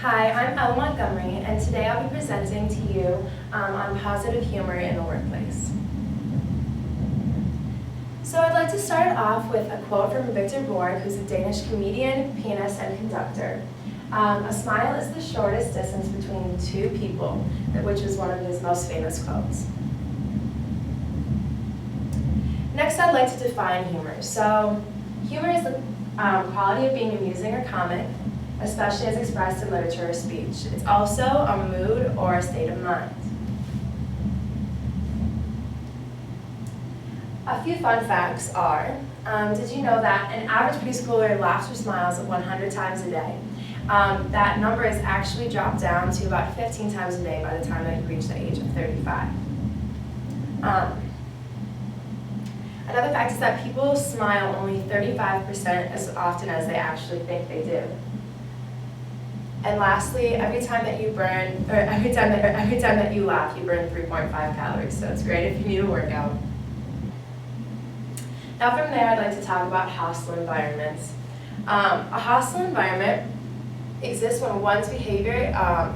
Hi, I'm Ella Montgomery, and today I'll be presenting to you on positive humor in the workplace. So I'd like to start off with a quote from Victor Borg, who's a Danish comedian, pianist, and conductor. A smile is the shortest distance between two people, which was one of his most famous quotes. Next, I'd like to define humor. So humor is the quality of being amusing or comic, especially as expressed in literature or speech. It's also a mood or a state of mind. A few fun facts are, did you know that an average preschooler laughs or smiles 100 times a day? That number is actually dropped down to about 15 times a day by the time that you reach the age of 35. Another fact is that people smile only 35% as often as they actually think they do. And lastly, every time that you laugh, you burn 3.5 calories. So it's great if you need a workout. Now from there, I'd like to talk about hostile environments. A hostile environment exists when one's behavior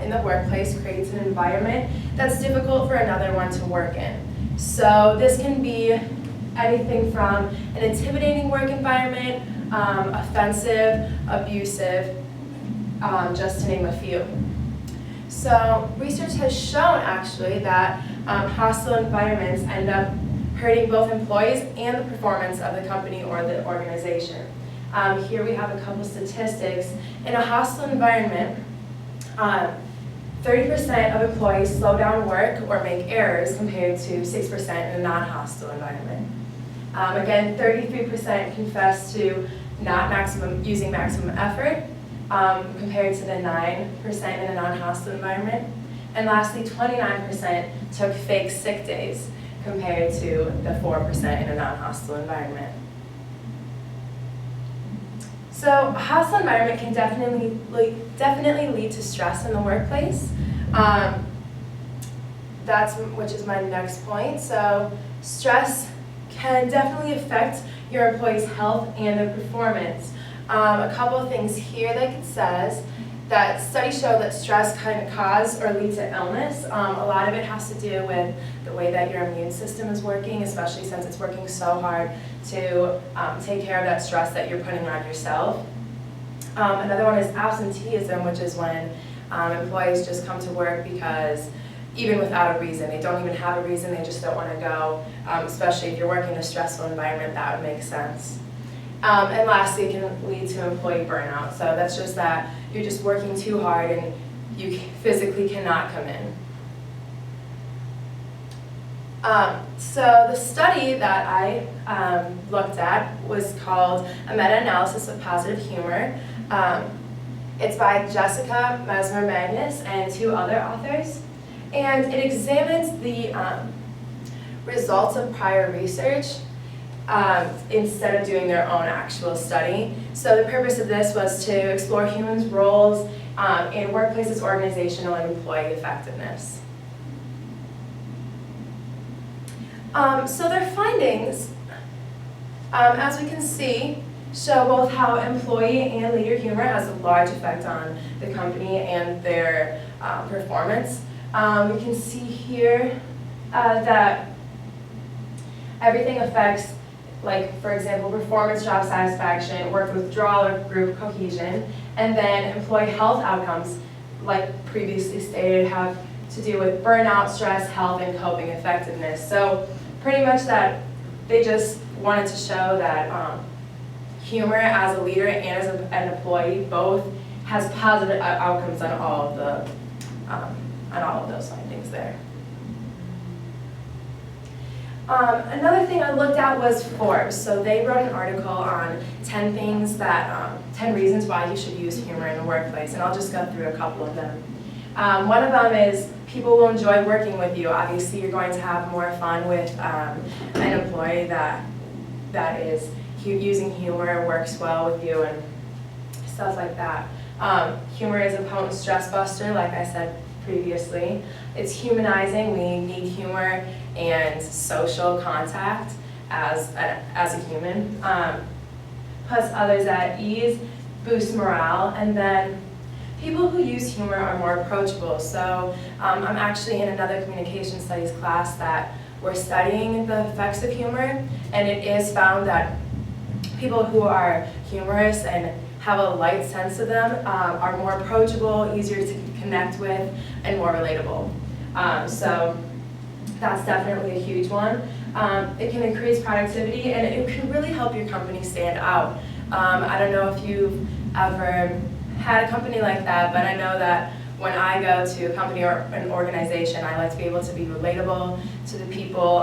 in the workplace creates an environment that's difficult for another one to work in. So this can be anything from an intimidating work environment, offensive, abusive, just to name a few. So research has shown actually that hostile environments end up hurting both employees and the performance of the company or the organization. Here we have a couple statistics. In a hostile environment, 30% of employees slow down work or make errors compared to 6% in a non-hostile environment. Again, 33% confess to not using maximum effort compared to the 9% in a non-hostile environment. And lastly, 29% took fake sick days compared to the 4% in a non-hostile environment. So a hostile environment can definitely lead to stress in the workplace. Which is my next point. So stress can definitely affect your employees' health and their performance. A couple of things here, like it says, that studies show that stress can cause or lead to illness. A lot of it has to do with the way that your immune system is working, especially since it's working so hard to take care of that stress that you're putting on yourself. Another one is absenteeism, which is when employees just come to work because even without a reason, they don't even have a reason, they just don't want to go, especially if you're working in a stressful environment, that would make sense. And lastly, it can lead to employee burnout. So that's just that you're just working too hard and you physically cannot come in. So the study that I looked at was called a meta-analysis of positive humor. It's by Jessica Mesmer-Magnus and 2 other authors. And it examines the results of prior research instead of doing their own actual study. So the purpose of this was to explore humans' roles in workplaces, organizational, and employee effectiveness. So their findings, as we can see, show both how employee and leader humor has a large effect on the company and their performance. We can see here that everything affects, like, for example, performance, job satisfaction, work withdrawal, or group cohesion, and then employee health outcomes, like previously stated, have to do with burnout, stress, health, and coping effectiveness. So pretty much that they just wanted to show that humor as a leader and as an employee both has positive outcomes on all of those findings there. Another thing I looked at was Forbes. So they wrote an article on 10 things that, 10 reasons why you should use humor in the workplace, and I'll just go through a couple of them. One of them is people will enjoy working with you. Obviously, you're going to have more fun with an employee that is using humor, works well with you, and stuff like that. Humor is a potent stress buster, like I said previously. It's humanizing. We need humor and social contact as a human. Puts others at ease, boosts morale, and then people who use humor are more approachable. So I'm actually in another communication studies class that we're studying the effects of humor, and it is found that people who are humorous and have a light sense of them are more approachable, easier to connect with, and more relatable. So that's definitely a huge one. It can increase productivity, and it can really help your company stand out. I don't know if you've ever had a company like that, but I know that when I go to a company or an organization, I like to be able to be relatable to the people,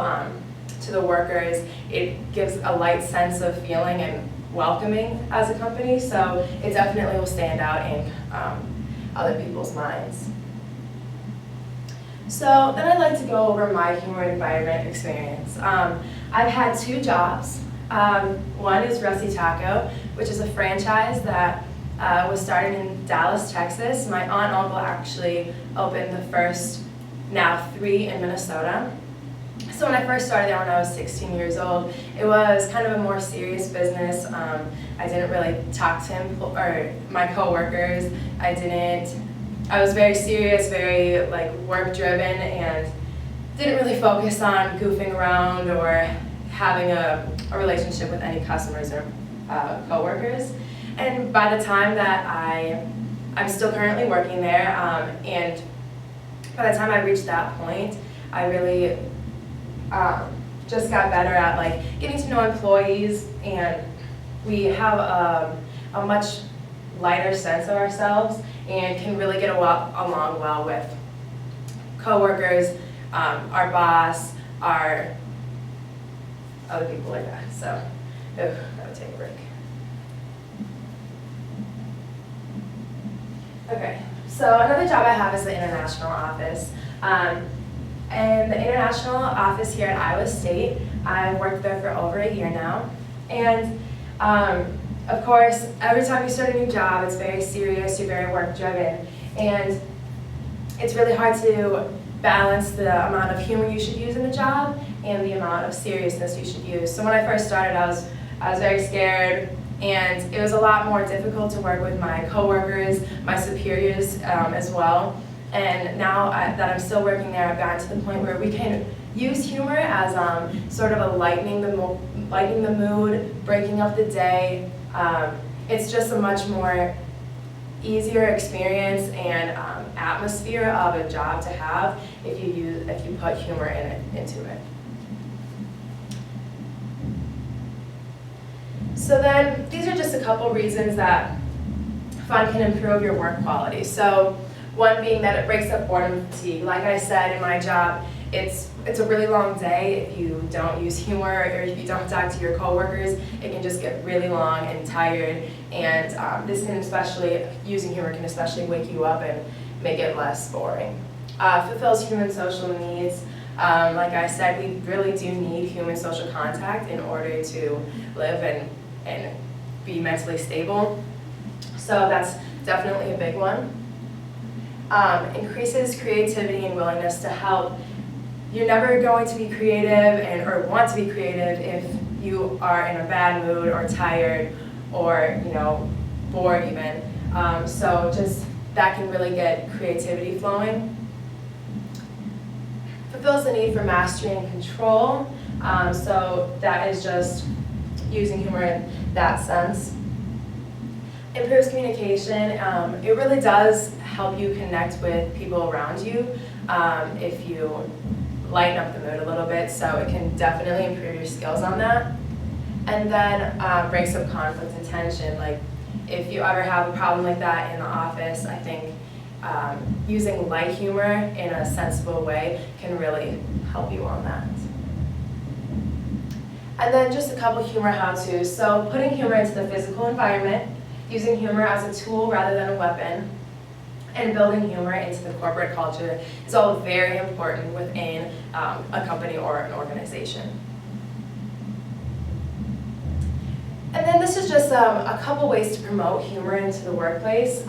to the workers. It gives a light sense of feeling and welcoming as a company, so it definitely will stand out in other people's minds. So then I'd like to go over my humor environment experience. I've had 2 jobs. One is Rusty Taco, which is a franchise that was started in Dallas, Texas. My aunt and uncle actually opened the first, now 3 in Minnesota. So when I first started there when I was 16 years old, it was kind of a more serious business. I didn't really talk to my coworkers. I was very serious, very like work driven, and didn't really focus on goofing around or having a relationship with any customers or coworkers. And by the time that I'm still currently working there, and by the time I reached that point, I really just got better at like getting to know employees, and we have a much lighter sense of ourselves and can really get along well with coworkers, our boss, our other people like that. So, I would take a break. Okay, so another job I have is the international office. And the international office here at Iowa State, I've worked there for over a year now. And of course, every time you start a new job, it's very serious, you're very work driven. And it's really hard to balance the amount of humor you should use in the job and the amount of seriousness you should use. So when I first started, I was very scared, and it was a lot more difficult to work with my coworkers, my superiors as well. And now that I'm still working there, I've gotten to the point where we can use humor as sort of a lightening the mood, breaking up the day. It's just a much more easier experience and atmosphere of a job to have if you put humor into it. So then, these are just a couple reasons that fun can improve your work quality. So, one being that it breaks up boredom and fatigue. Like I said, in my job, it's a really long day. If you don't use humor or if you don't talk to your coworkers, it can just get really long and tired. And using humor can especially wake you up and make it less boring. Fulfills human social needs. Like I said, we really do need human social contact in order to live and be mentally stable. So that's definitely a big one. Increases creativity and willingness to help. You're never going to be creative or want to be creative if you are in a bad mood or tired or bored even. So just that can really get creativity flowing. Fulfills the need for mastery and control. So that is just using humor in that sense. Improves communication. It really does help you connect with people around you if you lighten up the mood a little bit, so it can definitely improve your skills on that. And then breaks up conflict and tension. Like if you ever have a problem like that in the office, I think using light humor in a sensible way can really help you on that. And then just a couple humor how-tos. So putting humor into the physical environment, using humor as a tool rather than a weapon, and building humor into the corporate culture is all very important within a company or an organization. And then this is just a couple ways to promote humor into the workplace.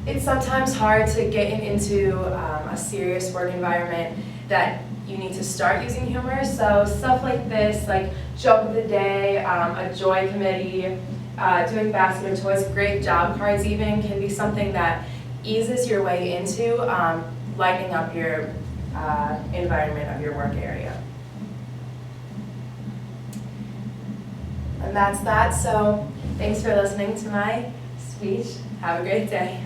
It's sometimes hard to get into a serious work environment that you need to start using humor. So stuff like this, like joke of the day, a joy committee, doing basket of toys, great job cards even, can be something that eases your way into lighting up your environment of your work area. And that's that, so thanks for listening to my speech. Have a great day.